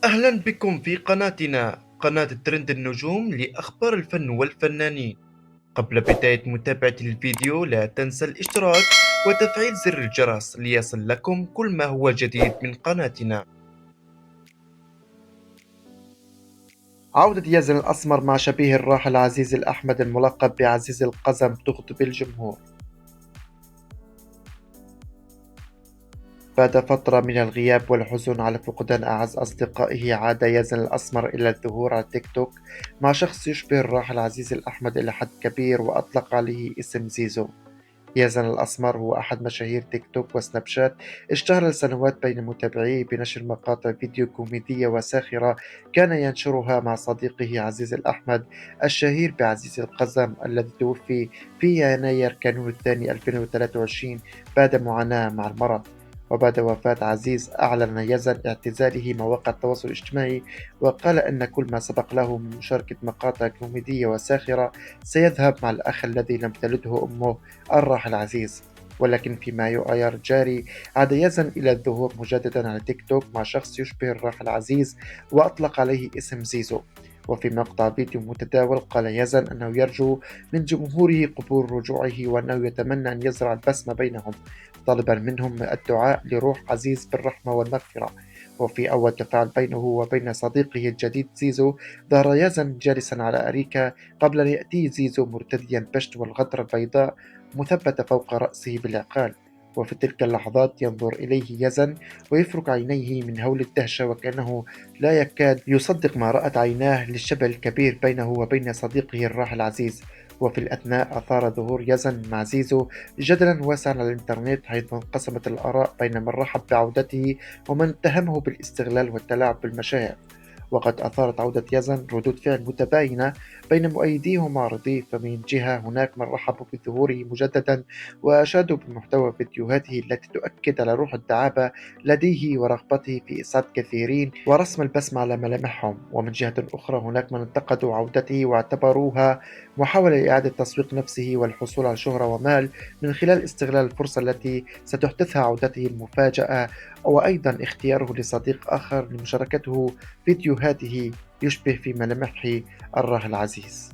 أهلا بكم في قناتنا قناة ترند النجوم لأخبار الفن والفنانين. قبل بداية متابعة الفيديو لا تنسى الاشتراك وتفعيل زر الجرس ليصل لكم كل ما هو جديد من قناتنا. عودة يزن الأسمر مع شبيه الراحل عزيز الأحمد الملقب بعزيز القزم تغضب الجمهور. بعد فترة من الغياب والحزن على فقدان أعز أصدقائه، عاد يزن الأسمر إلى الظهور على تيك توك مع شخص يشبه الراحل عزيز الأحمد إلى حد كبير وأطلق عليه اسم زيزو. يزن الأسمر هو أحد مشاهير تيك توك وسناب شات، اشتهر لسنوات بين متابعيه بنشر مقاطع فيديو كوميدية وساخرة كان ينشرها مع صديقه عزيز الأحمد الشهير بعزيز القزم الذي توفي في يناير كانون الثاني 2023 بعد معاناة مع المرض. وبعد وفاة عزيز أعلن يزن اعتزاله مواقع التواصل الاجتماعي، وقال أن كل ما سبق له من مشاركة مقاطع كوميدية وساخرة سيذهب مع الأخ الذي لم تلده أمه الراحل عزيز. ولكن في مايو آيار الجاري عاد يزن إلى الظهور مجددا على تيك توك مع شخص يشبه الراحل عزيز وأطلق عليه اسم زيزو. وفي مقطع فيديو متداول قال يزن أنه يرجو من جمهوره قبول رجوعه وأنه يتمنى أن يزرع البسمة بينهم، طالبا منهم الدعاء لروح عزيز بالرحمة والمغفرة. وفي أول تفاعل بينه وبين صديقه الجديد زيزو، ظهر يزن جالسا على أريكة قبل أن يأتي زيزو مرتديا بشت والغترة البيضاء مثبتة فوق رأسه بالعقال. وفي تلك اللحظات ينظر إليه يزن ويفرك عينيه من هول الدهشة، وكأنه لا يكاد يصدق ما رأت عيناه للشبه الكبير بينه وبين صديقه الراحل عزيز. وفي الأثناء أثار ظهور يزن مع زيزو جدلا واسعا على الإنترنت، حيث انقسمت الآراء بين من رحب بعودته ومن اتهمه بالاستغلال والتلاعب بالمشاعر. وقد أثارت عودة يزن ردود فعل متباينة بين مؤيديه ومعارضيه، فمن جهة هناك من رحبوا بظهوره مجددا وأشادوا بمحتوى فيديوهاته التي تؤكد على روح الدعابة لديه ورغبته في إسعاد كثيرين ورسم البسمة على ملامحهم. ومن جهة أخرى هناك من انتقدوا عودته واعتبروها محاولة لإعادة تسويق نفسه والحصول على شهرة ومال من خلال استغلال الفرصة التي ستحدثها عودته المفاجئة، وأيضا اختياره لصديق آخر لمشاركته فيديوهاته يشبه في ملامحه الراحل العزيز.